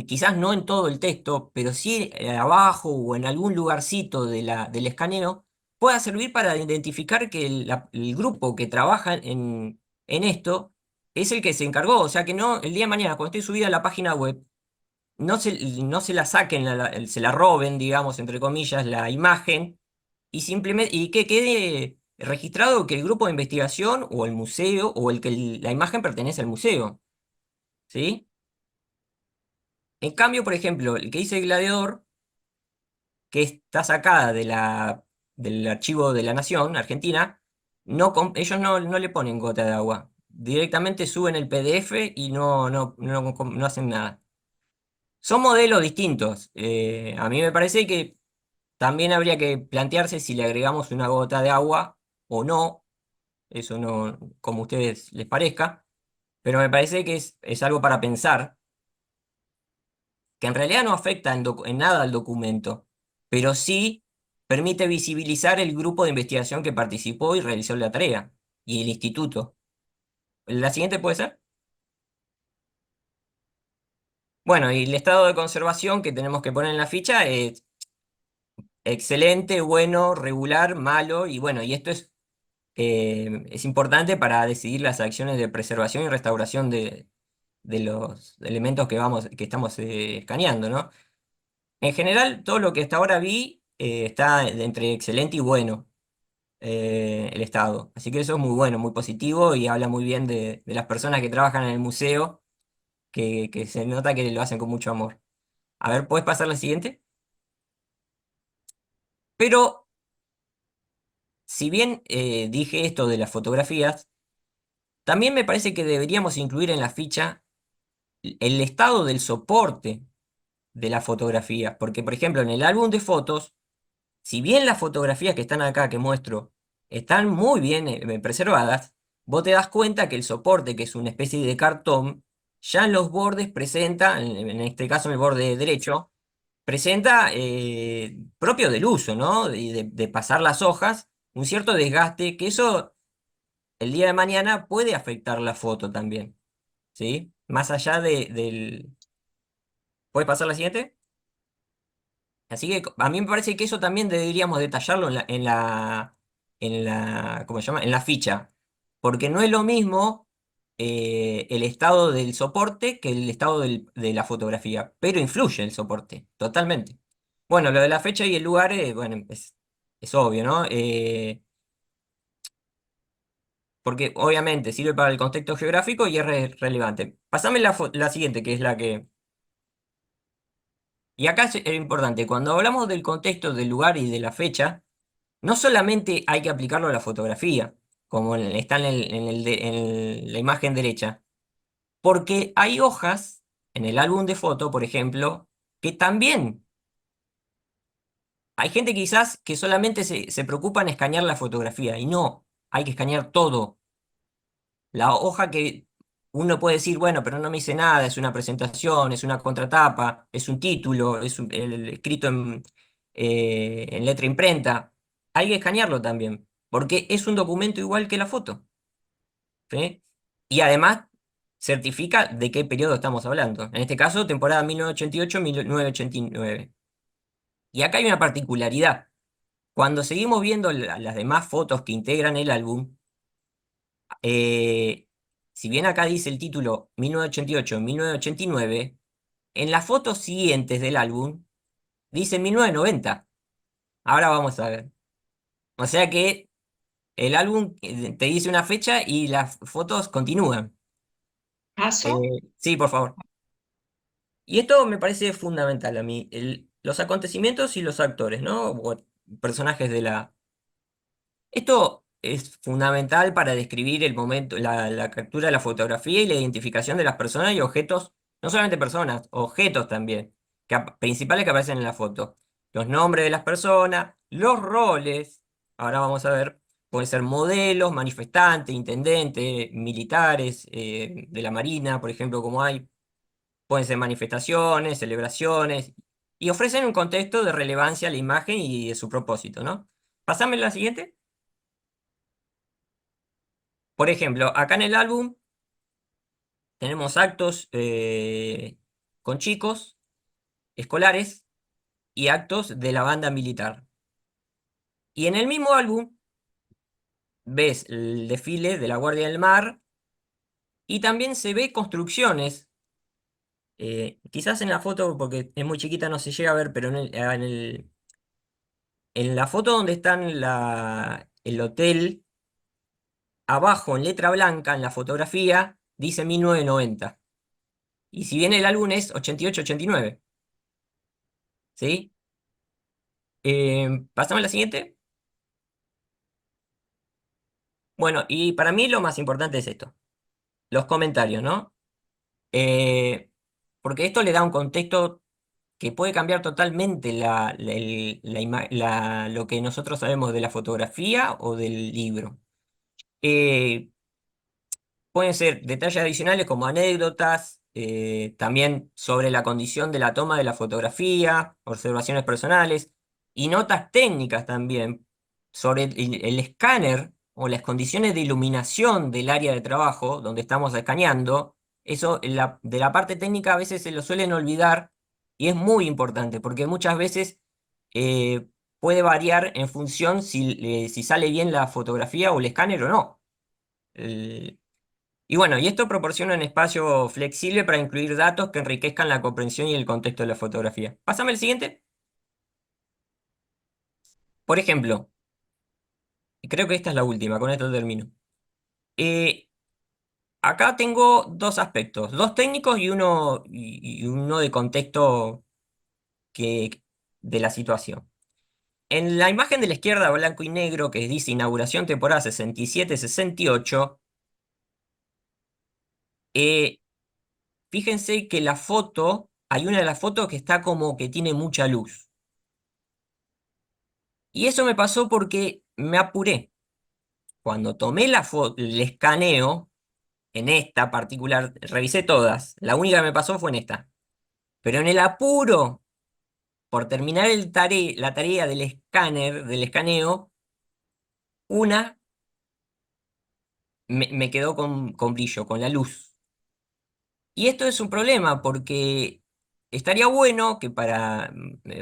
quizás no en todo el texto, pero sí abajo o en algún lugarcito del escaneo, pueda servir para identificar que el grupo que trabaja en esto es el que se encargó. O sea que no, el día de mañana, cuando esté subida a la página web, no se la saquen, se la roben, digamos, entre comillas, la imagen, y simplemente, y que quede registrado que el grupo de investigación o el museo o la imagen pertenece al museo. ¿Sí? En cambio, por ejemplo, el que dice el gladiador, que está sacada del archivo de la Nación Argentina, ellos no le ponen gota de agua. Directamente suben el PDF y no hacen nada. Son modelos distintos. A mí me parece que también habría que plantearse si le agregamos una gota de agua o no. Eso no, como a ustedes les parezca. Pero me parece que es algo para pensar, que en realidad no afecta en nada al documento, pero sí permite visibilizar el grupo de investigación que participó y realizó la tarea, y el instituto. ¿La siguiente puede ser? Bueno, y el estado de conservación que tenemos que poner en la ficha es excelente, bueno, regular, malo, y bueno, y esto es importante para decidir las acciones de preservación y restauración de los elementos que estamos escaneando, ¿no? En general, todo lo que hasta ahora vi está entre excelente y bueno. el estado. Así que eso es muy bueno, muy positivo y habla muy bien de las personas que trabajan en el museo, que se nota que lo hacen con mucho amor. A ver, ¿puedes pasar la siguiente? Pero si bien dije esto de las fotografías, también me parece que deberíamos incluir en la ficha el estado del soporte de la fotografía. Porque, por ejemplo, en el álbum de fotos, si bien las fotografías que están acá que muestro están muy bien preservadas, vos te das cuenta que el soporte, que es una especie de cartón, ya en los bordes presenta, en este caso en el borde derecho, presenta, propio del uso, ¿no? Y de pasar las hojas, un cierto desgaste, que eso el día de mañana puede afectar la foto también, ¿sí? Más allá del... ¿Puedes pasar la siguiente? Así que a mí me parece que eso también deberíamos detallarlo ¿cómo se llama? En la ficha, porque no es lo mismo el estado del soporte que el estado de la fotografía, pero influye el soporte, totalmente. Bueno, lo de la fecha y el lugar, bueno, es obvio, ¿no? Porque obviamente sirve para el contexto geográfico y es relevante. Pasame la siguiente, que es la que... Y acá es importante, cuando hablamos del contexto del lugar y de la fecha, no solamente hay que aplicarlo a la fotografía, como está en la imagen derecha, porque hay hojas en el álbum de foto, por ejemplo, que también hay gente quizás que solamente se preocupa en escanear la fotografía, y no, hay que escanear todo. La hoja que uno puede decir, bueno, pero no me dice nada, es una presentación, es una contratapa, es un título, escrito en letra imprenta. Hay que escanearlo también, porque es un documento igual que la foto, ¿sí? Y además certifica de qué periodo estamos hablando. En este caso, temporada 1988-1989. Y acá hay una particularidad. Cuando seguimos viendo las demás fotos que integran el álbum, eh, si bien acá dice el título 1988-1989, en las fotos siguientes del álbum dice 1990. Ahora vamos a ver. O sea que el álbum te dice una fecha y las fotos continúan. ¿Paso? Sí, por favor. Y esto me parece fundamental a mí. Los acontecimientos y los actores, ¿no? O personajes de la... Esto es fundamental para describir el momento, la captura de la fotografía y la identificación de las personas y objetos, no solamente personas, objetos también, principales que aparecen en la foto. Los nombres de las personas, los roles, ahora vamos a ver, pueden ser modelos, manifestantes, intendentes, militares, de la Marina, por ejemplo, como hay, pueden ser manifestaciones, celebraciones, y ofrecen un contexto de relevancia a la imagen y de su propósito, ¿no? Pasame la siguiente. Por ejemplo, acá en el álbum tenemos actos con chicos, escolares y actos de la banda militar. Y en el mismo álbum ves el desfile de la Guardia del Mar y también se ve construcciones. Quizás en la foto, porque es muy chiquita, no se llega a ver, pero en la foto donde están el hotel, abajo en letra blanca, en la fotografía, dice 1990. Y si bien el álbum es 88-89, ¿sí? Pasame a la siguiente. Bueno, y para mí lo más importante es esto, los comentarios, ¿no? Eh, Porque esto le da un contexto que puede cambiar totalmente lo que nosotros sabemos de la fotografía o del libro. Eh, Pueden ser detalles adicionales como anécdotas, también sobre la condición de la toma de la fotografía, observaciones personales y notas técnicas también sobre el escáner o las condiciones de iluminación del área de trabajo donde estamos escaneando. Eso de la parte técnica a veces se lo suelen olvidar y es muy importante porque muchas veces eh, puede variar en función si sale bien la fotografía o el escáner o no. Y bueno, y esto proporciona un espacio flexible para incluir datos que enriquezcan la comprensión y el contexto de la fotografía. Pásame el siguiente. Por ejemplo, creo que esta es la última, con esto termino. Eh, Acá tengo dos aspectos, dos técnicos y uno de contexto que, de la situación. En la imagen de la izquierda, blanco y negro, que dice inauguración temporada 67-68, eh, fíjense que la foto, hay una de las fotos que está como que tiene mucha luz. Y eso me pasó porque me apuré. Cuando tomé la foto, el escaneo, en esta particular, revisé todas. La única que me pasó fue en esta. Pero en el apuro, por terminar la tarea del escáner, del escaneo, una me quedó con brillo, con la luz. Y esto es un problema porque estaría bueno que para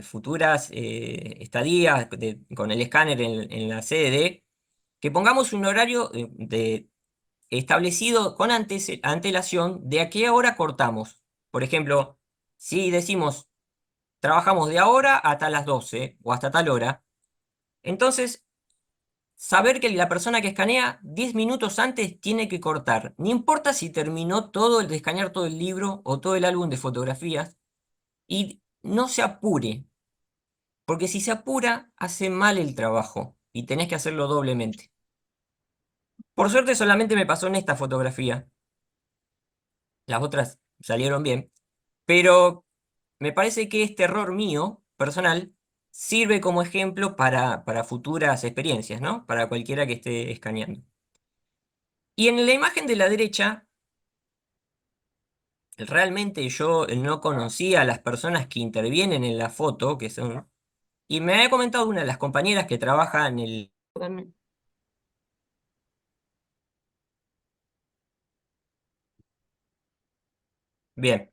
futuras estadías con el escáner en la sede, que pongamos un horario establecido con antelación de a qué hora cortamos. Por ejemplo, si decimos trabajamos de ahora hasta las 12 o hasta tal hora, entonces saber que la persona que escanea 10 minutos antes tiene que cortar. No importa si terminó todo el de escanear todo el libro o todo el álbum de fotografías y no se apure, porque si se apura hace mal el trabajo y tenés que hacerlo doblemente. Por suerte solamente me pasó en esta fotografía. Las otras salieron bien, pero me parece que este error mío, personal, sirve como ejemplo para futuras experiencias, ¿no? Para cualquiera que esté escaneando. Y en la imagen de la derecha, realmente yo no conocía a las personas que intervienen en la foto, que son... Y me había comentado una de las compañeras que trabaja en el... Bien.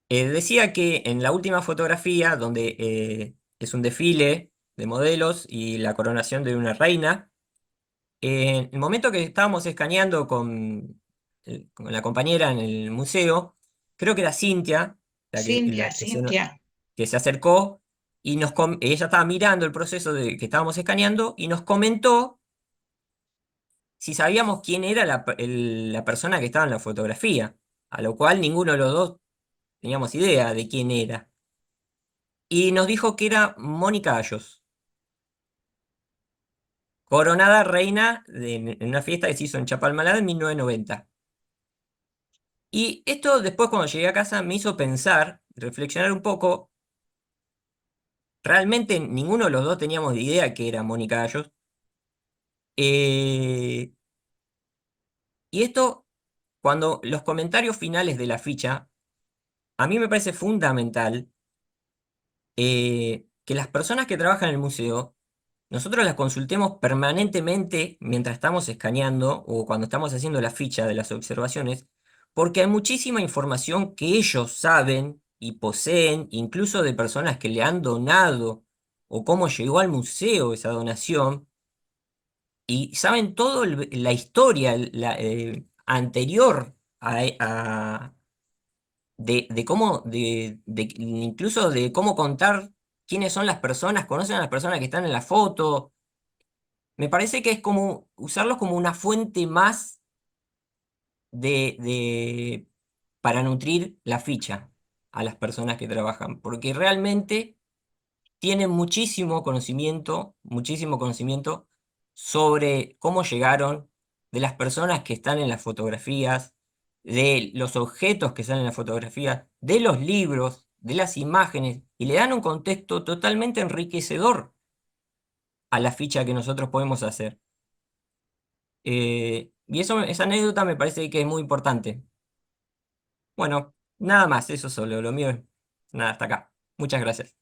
Decía que en la última fotografía, donde es un desfile de modelos y la coronación de una reina, en el momento que estábamos escaneando con la compañera en el museo, creo que era Cintia, Cintia, Cintia. que se acercó y ella estaba mirando el proceso que estábamos escaneando y nos comentó si sabíamos quién era la persona que estaba en la fotografía, a lo cual ninguno de los dos teníamos idea de quién era. Y nos dijo que era Mónica Ayos, coronada reina en una fiesta que se hizo en Chapalmalal en 1990. Y esto después cuando llegué a casa me hizo pensar, reflexionar un poco. Realmente ninguno de los dos teníamos idea que era Mónica Ayos. Eh, y esto, cuando los comentarios finales de la ficha, a mí me parece fundamental que las personas que trabajan en el museo, nosotros las consultemos permanentemente mientras estamos escaneando o cuando estamos haciendo la ficha de las observaciones, porque hay muchísima información que ellos saben y poseen, incluso de personas que le han donado o cómo llegó al museo esa donación, y saben toda la historia anterior de cómo, incluso de cómo contar quiénes son las personas, conocen a las personas que están en la foto. Me parece que es como usarlos como una fuente más de, para nutrir la ficha a las personas que trabajan, porque realmente tienen muchísimo conocimiento sobre cómo llegaron, de las personas que están en las fotografías, de los objetos que están en las fotografías, de los libros, de las imágenes, y le dan un contexto totalmente enriquecedor a la ficha que nosotros podemos hacer. Y esa anécdota me parece que es muy importante. Bueno, nada más, eso solo, lo mío es nada, hasta acá. Muchas gracias.